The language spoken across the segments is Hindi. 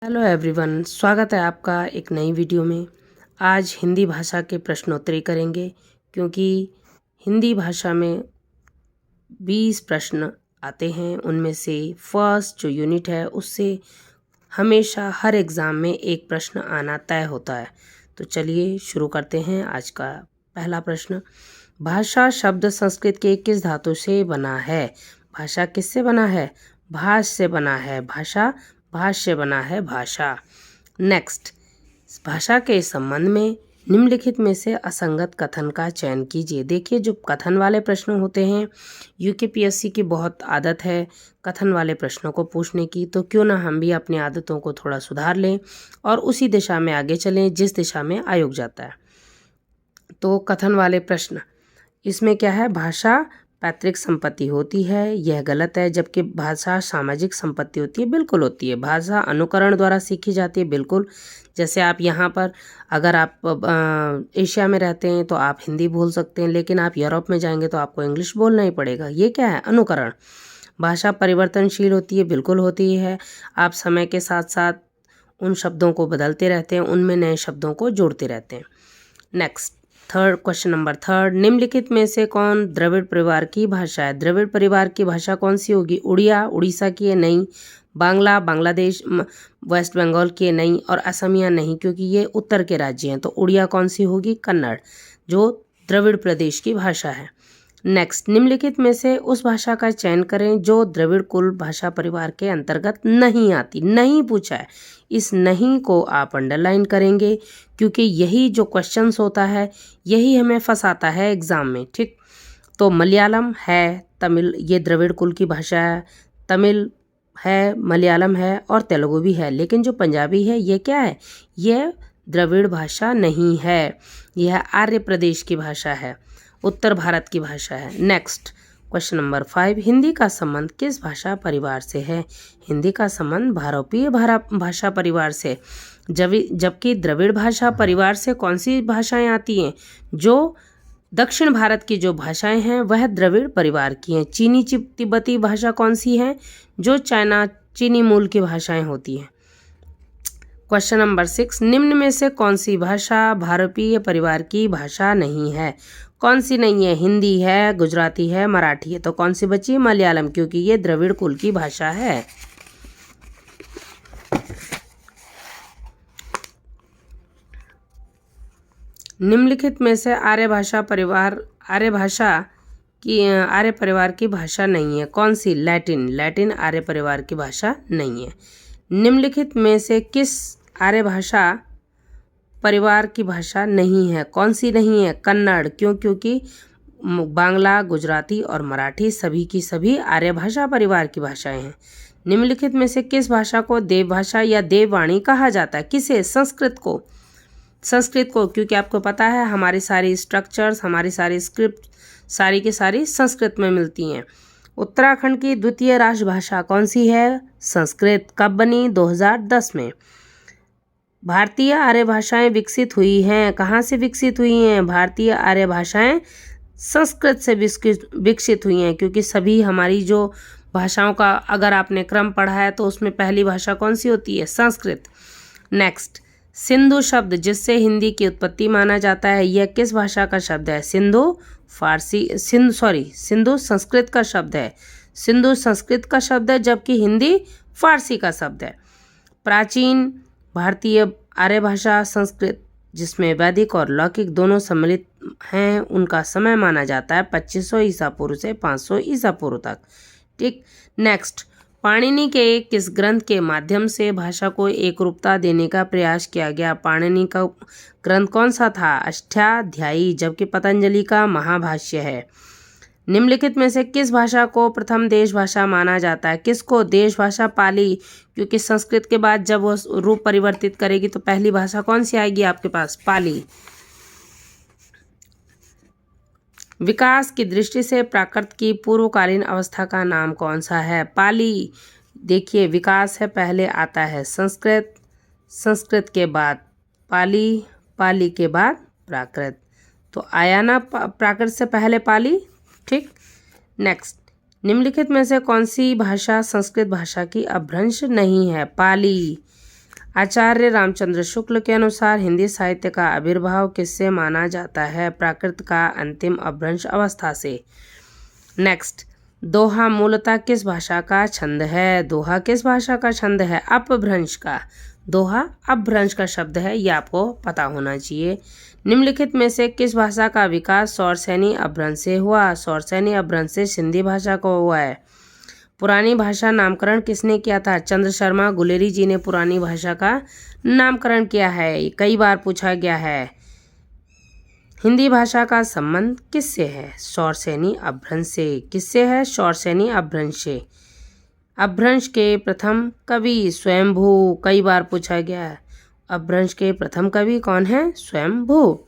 हेलो एवरीवन, स्वागत है आपका एक नई वीडियो में। आज हिंदी भाषा के प्रश्नोत्तरी करेंगे क्योंकि हिंदी भाषा में 20 प्रश्न आते हैं। उनमें से फर्स्ट जो यूनिट है उससे हमेशा हर एग्ज़ाम में एक प्रश्न आना तय होता है। तो चलिए शुरू करते हैं। आज का पहला प्रश्न, भाषा शब्द संस्कृत के किस धातु से बना है? भाषा किससे बना है? भाष से बना है। भाषा भाष्य बना है भाषा। नेक्स्ट, भाषा के संबंध में निम्नलिखित में से असंगत कथन का चयन कीजिए। देखिए, जो कथन वाले प्रश्न होते हैं, यूकेपीएससी की बहुत आदत है कथन वाले प्रश्नों को पूछने की, तो क्यों ना हम भी अपनी आदतों को थोड़ा सुधार लें और उसी दिशा में आगे चलें जिस दिशा में आयोग जाता है। तो कथन वाले प्रश्न, इसमें क्या है? भाषा पैतृक संपत्ति होती है, यह गलत है। जबकि भाषा सामाजिक संपत्ति होती है, बिल्कुल होती है। भाषा अनुकरण द्वारा सीखी जाती है, बिल्कुल। जैसे आप यहाँ पर अगर आप एशिया में रहते हैं तो आप हिंदी बोल सकते हैं, लेकिन आप यूरोप में जाएंगे तो आपको इंग्लिश बोलना ही पड़ेगा। ये क्या है? अनुकरण। भाषा परिवर्तनशील होती है, बिल्कुल होती है। आप समय के साथ साथ उन शब्दों को बदलते रहते हैं, उनमें नए शब्दों को जोड़ते रहते हैं। नेक्स्ट, क्वेश्चन नंबर थर्ड, निम्नलिखित में से कौन द्रविड़ परिवार की भाषा है? द्रविड़ परिवार की भाषा कौन सी होगी? उड़िया उड़ीसा की है? नहीं। बांग्ला बांग्लादेश वेस्ट बंगाल की है? नहीं। और असमिया नहीं, क्योंकि ये उत्तर के राज्य हैं। तो उड़िया कौन सी होगी? कन्नड़, जो द्रविड़ प्रदेश की भाषा है। नेक्स्ट, निम्नलिखित में से उस भाषा का चयन करें जो द्रविड़ कुल भाषा परिवार के अंतर्गत नहीं आती। नहीं पूछा है, इस नहीं को आप अंडरलाइन करेंगे क्योंकि यही जो क्वेश्चंस होता है यही हमें फंसाता है एग्ज़ाम में। ठीक, तो मलयालम है, तमिल, ये द्रविड़ कुल की भाषा है। तमिल है, मलयालम है और तेलुगु भी है, लेकिन जो पंजाबी है ये क्या है? ये द्रविड़ भाषा नहीं है, यह आर्य प्रदेश की भाषा है, उत्तर भारत की भाषा है। नेक्स्ट, क्वेश्चन नंबर 5, हिंदी का संबंध किस भाषा परिवार से है? हिंदी का संबंध भारतीय भाषा परिवार से, जबकि द्रविड़ भाषा परिवार से कौन सी भाषाएं आती हैं? जो दक्षिण भारत की जो भाषाएं हैं वह द्रविड़ परिवार की हैं। चीनी तिब्बती भाषा कौन सी है? जो चाइना चीनी मूल की भाषाएं होती हैं। क्वेश्चन नंबर 6, निम्न में से कौन सी भाषा भारतीय परिवार की भाषा नहीं है? कौन सी नहीं है? हिंदी है, गुजराती है, मराठी है। तो कौन सी बची? मलयालम, क्योंकि ये द्रविड़ कुल की भाषा है। निम्नलिखित में से आर्य परिवार की भाषा नहीं है। कौन सी? लैटिन आर्य परिवार की भाषा नहीं है। निम्नलिखित में से किस आर्य भाषा परिवार की भाषा नहीं है? कौन सी नहीं है? कन्नड़, क्यों? क्योंकि बांग्ला, गुजराती और मराठी सभी की सभी आर्य भाषा परिवार की भाषाएं हैं। निम्नलिखित में से किस भाषा को देवभाषा या देववाणी कहा जाता है? किसे? संस्कृत को, क्योंकि आपको पता है हमारी सारी स्ट्रक्चर्स, हमारी सारी स्क्रिप्ट सारी की सारी संस्कृत में मिलती हैं। उत्तराखंड की द्वितीय राजभाषा कौन सी है? संस्कृत। कब बनी? 2010 में। भारतीय आर्य भाषाएं विकसित हुई हैं, कहाँ से विकसित हुई हैं? भारतीय आर्य भाषाएं संस्कृत से विकसित हुई हैं, क्योंकि सभी हमारी जो भाषाओं का अगर आपने क्रम पढ़ा है तो उसमें पहली भाषा कौन सी होती है? संस्कृत। नेक्स्ट, सिंधु शब्द जिससे हिंदी की उत्पत्ति माना जाता है, यह किस भाषा का शब्द है? सिंधु संस्कृत का शब्द है। सिंधु संस्कृत का शब्द है, जबकि हिंदी फारसी का शब्द है। प्राचीन भारतीय आर्य भाषा संस्कृत, जिसमें वैदिक और लौकिक दोनों सम्मिलित हैं, उनका समय माना जाता है 2500 ईसा पूर्व से 500 ईसा पूर्व तक। ठीक, नेक्स्ट, पाणिनि के किस ग्रंथ के माध्यम से भाषा को एकरूपता देने का प्रयास किया गया? पाणिनि का ग्रंथ कौन सा था? अष्टाध्यायी, जबकि पतंजलि का महाभाष्य है। निम्नलिखित में से किस भाषा को प्रथम देश भाषा माना जाता है? किसको? देश भाषा पाली, क्योंकि संस्कृत के बाद जब वो रूप परिवर्तित करेगी तो पहली भाषा कौन सी आएगी आपके पास? पाली। विकास की दृष्टि से प्राकृत की पूर्वकालीन अवस्था का नाम कौन सा है? पाली। देखिए, विकास है, पहले आता है संस्कृत, संस्कृत के बाद पाली, पाली के बाद प्राकृत। तो आया ना प्राकृत से पहले पाली। ठीक, नेक्स्ट, निम्नलिखित में से कौन सी भाषा संस्कृत भाषा की अपभ्रंश नहीं है? पाली। आचार्य रामचंद्र शुक्ल के अनुसार हिंदी साहित्य का आविर्भाव किससे माना जाता है? प्राकृत का अंतिम अपभ्रंश अवस्था से। नेक्स्ट, दोहा मूलतः किस भाषा का छंद है? दोहा किस भाषा का छंद है? अपभ्रंश का। दोहा अपभ्रंश का शब्द है, ये आपको पता होना चाहिए। निम्नलिखित में से किस भाषा का विकास सौरसेनी अपभ्रंश से हुआ? सौरसेनी अपभ्रंश से सिंधी भाषा को हुआ है। पुरानी भाषा नामकरण किसने किया था? चंद्र शर्मा गुलेरी जी ने पुरानी भाषा का नामकरण किया है, कई बार पूछा गया है। हिंदी भाषा का संबंध किससे है? सौरसेनी अपभ्रंश से। किससे है? सौरसेनी अपभ्रंश से। अपभ्रंश के प्रथम कवि स्वयंभू, कई बार पूछा गया है। अपभ्रंश के प्रथम कवि कौन है? स्वयंभू।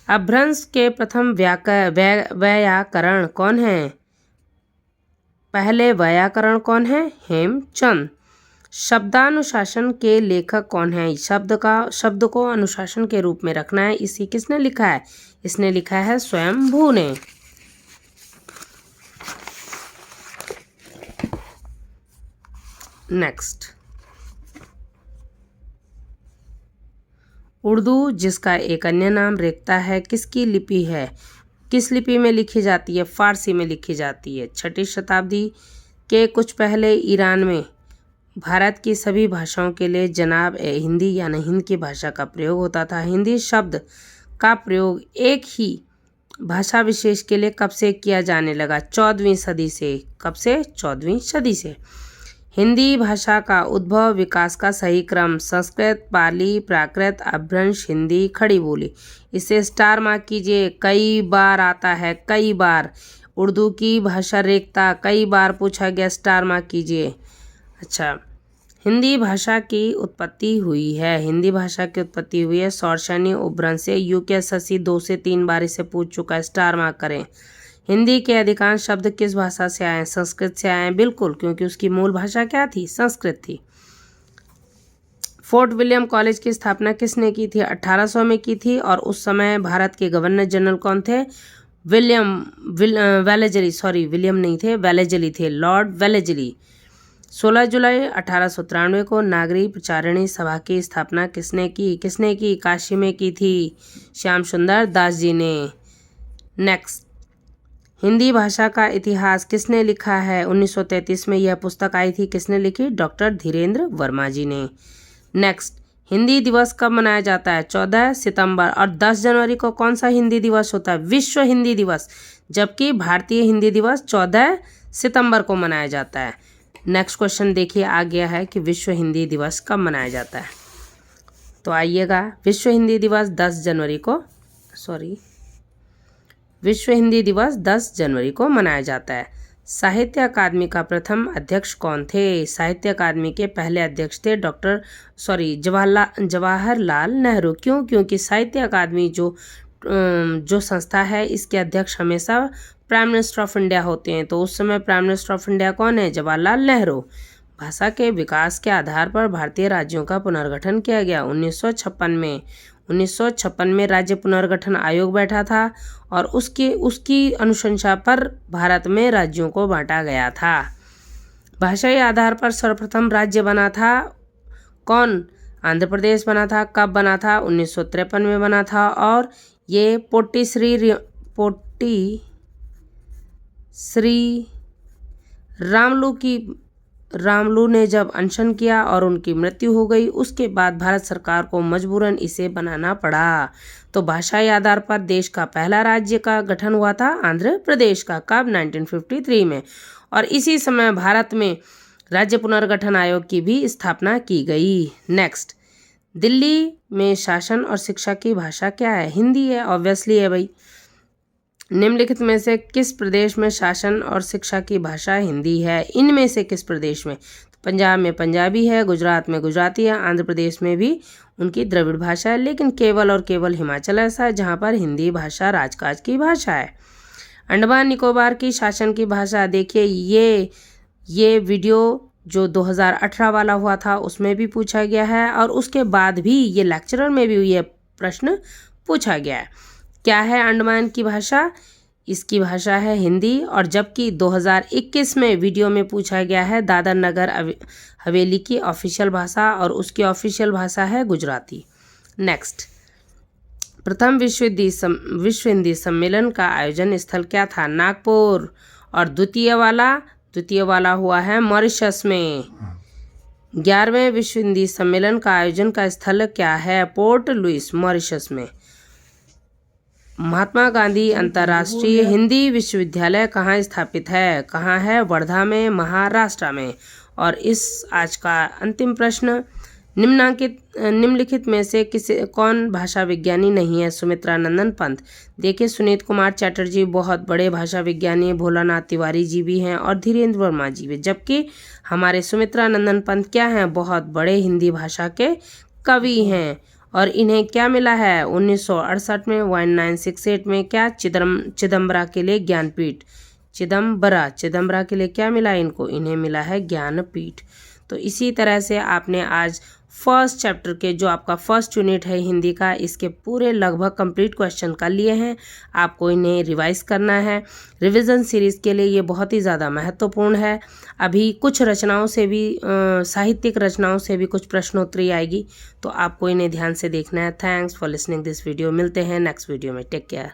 अपभ्रंश के प्रथम व्याकरण कौन है? पहले व्याकरण कौन है? हेमचंद। शब्दानुशासन के लेखक कौन है? शब्द को अनुशासन के रूप में रखना है, इसी किसने लिखा है? इसने लिखा है स्वयंभू ने। नेक्स्ट, उर्दू जिसका एक अन्य नाम रेख्ता है किसकी लिपि है? किस लिपि में लिखी जाती है? फारसी में लिखी जाती है। 6वीं शताब्दी के कुछ पहले ईरान में भारत की सभी भाषाओं के लिए जनाब हिंदी यानी हिंद की भाषा का प्रयोग होता था। हिंदी शब्द का प्रयोग एक ही भाषा विशेष के लिए कब से किया जाने लगा? 14वीं सदी से। कब से? 14वीं सदी से। हिंदी भाषा का उद्भव विकास का सही क्रम: संस्कृत, पाली, प्राकृत, अपभ्रंश, हिंदी, खड़ी बोली। इसे स्टार मार्क कीजिए, कई बार आता है, कई बार। उर्दू की भाषा रेखता कई बार पूछा गया, स्टार मार्क कीजिए। अच्छा, हिंदी भाषा की उत्पत्ति हुई है। हिंदी भाषा की उत्पत्ति हुई है सौरसेनी अपभ्रंश से। UKSSC 2 से 3 बार इसे पूछ चुका है, स्टार मार्क करें। हिंदी के अधिकांश शब्द किस भाषा से आए हैं? संस्कृत से आए हैं, बिल्कुल, क्योंकि उसकी मूल भाषा क्या थी? संस्कृत थी। फोर्ट विलियम कॉलेज की स्थापना किसने की थी? 1800 में की थी, और उस समय भारत के गवर्नर जनरल कौन थे? विलियम नहीं थे, वेलेजली थे, लॉर्ड वेलेजली। 16 जुलाई 1893 को नागरिक प्रचारिणी सभा की स्थापना किसने की? काशी में की थी, श्याम सुंदर दास जी ने। नेक्स्ट, हिंदी भाषा का इतिहास किसने लिखा है? 1933 में यह पुस्तक आई थी, किसने लिखी? डॉक्टर धीरेन्द्र वर्मा जी ने। नेक्स्ट, हिंदी दिवस कब मनाया जाता है? 14 सितंबर। और 10 जनवरी को कौन सा हिंदी दिवस होता है? विश्व हिंदी दिवस। जबकि भारतीय हिंदी दिवस 14 सितंबर को मनाया जाता है। नेक्स्ट क्वेश्चन देखिए, आ गया है कि विश्व हिंदी दिवस कब मनाया जाता है। तो आइएगा, विश्व हिंदी दिवस 10 जनवरी को मनाया जाता है। साहित्य अकादमी का प्रथम अध्यक्ष कौन थे? साहित्य अकादमी के पहले अध्यक्ष थे जवाहरलाल नेहरू। क्यों? क्योंकि साहित्य अकादमी जो संस्था है, इसके अध्यक्ष हमेशा प्राइम मिनिस्टर ऑफ इंडिया होते हैं। तो उस समय प्राइम मिनिस्टर ऑफ इंडिया कौन है? जवाहरलाल नेहरू। भाषा के विकास के आधार पर भारतीय राज्यों का पुनर्गठन किया गया 1956 में राज्य पुनर्गठन आयोग बैठा था, और उसकी अनुशंसा पर भारत में राज्यों को बांटा गया था। भाषाई आधार पर सर्वप्रथम राज्य बना था कौन? आंध्र प्रदेश बना था। कब बना था? 1953 में बना था, और ये पोट्टी श्री रामलू ने जब अनशन किया और उनकी मृत्यु हो गई, उसके बाद भारत सरकार को मजबूरन इसे बनाना पड़ा। तो भाषाई आधार पर देश का पहला राज्य का गठन हुआ था आंध्र प्रदेश का। कब? 1953 में। और इसी समय भारत में राज्य पुनर्गठन आयोग की भी स्थापना की गई। नेक्स्ट, दिल्ली में शासन और शिक्षा की भाषा क्या है? हिंदी है, ऑब्वियसली है भाई। निम्नलिखित में से किस प्रदेश में शासन और शिक्षा की भाषा हिंदी है? इनमें से किस प्रदेश में? तो पंजाब में पंजाबी है, गुजरात में गुजराती है, आंध्र प्रदेश में भी उनकी द्रविड़ भाषा है, लेकिन केवल और केवल हिमाचल ऐसा है जहाँ पर हिंदी भाषा राजकाज की भाषा है। अंडमान निकोबार की शासन की भाषा देखिए, ये वीडियो जो 2018 वाला हुआ था उसमें भी पूछा गया है, और उसके बाद भी ये लेक्चरर में भी ये प्रश्न पूछा गया है। क्या है अंडमान की भाषा? इसकी भाषा है हिंदी। और जबकि 2021 में वीडियो में पूछा गया है दादर नगर हवेली की ऑफिशियल भाषा, और उसकी ऑफिशियल भाषा है गुजराती। नेक्स्ट, प्रथम विश्व हिंदी सम्मेलन का आयोजन स्थल क्या था? नागपुर। और द्वितीय वाला हुआ है मॉरिशस में। 11वें विश्व हिंदी सम्मेलन का आयोजन का स्थल क्या है? पोर्ट लुइस, मॉरिशस में। महात्मा गांधी अंतर्राष्ट्रीय हिंदी विश्वविद्यालय कहाँ स्थापित है? कहाँ है? वर्धा में, महाराष्ट्र में। और इस आज का अंतिम प्रश्न, निम्नलिखित में से कौन भाषा विज्ञानी नहीं है? सुमित्रा नंदन पंत। देखिए, सुनीत कुमार चैटर्जी बहुत बड़े भाषा विज्ञानी हैं, भोलानाथ तिवारी जी भी हैं और धीरेन्द्र वर्मा जी भी। जबकि हमारे सुमित्रा नंदन पंत क्या हैं? बहुत बड़े हिंदी भाषा के कवि हैं। और इन्हें क्या मिला है? 1968 में, 1968 में क्या? चिदम्बरा के लिए ज्ञानपीठ। चिदम्बरा के लिए क्या मिला इनको? इन्हें मिला है ज्ञानपीठ। तो इसी तरह से आपने आज फर्स्ट चैप्टर के जो आपका फर्स्ट यूनिट है हिंदी का, इसके पूरे लगभग कंप्लीट क्वेश्चन कर लिए हैं। आपको इन्हें रिवाइज करना है। रिवीजन सीरीज़ के लिए ये बहुत ही ज़्यादा महत्वपूर्ण है। अभी कुछ रचनाओं से भी, साहित्यिक रचनाओं से भी कुछ प्रश्नोत्तरी आएगी, तो आपको इन्हें ध्यान से देखना है। Thanks for listening this video. मिलते हैं नेक्स्ट वीडियो में। Take care.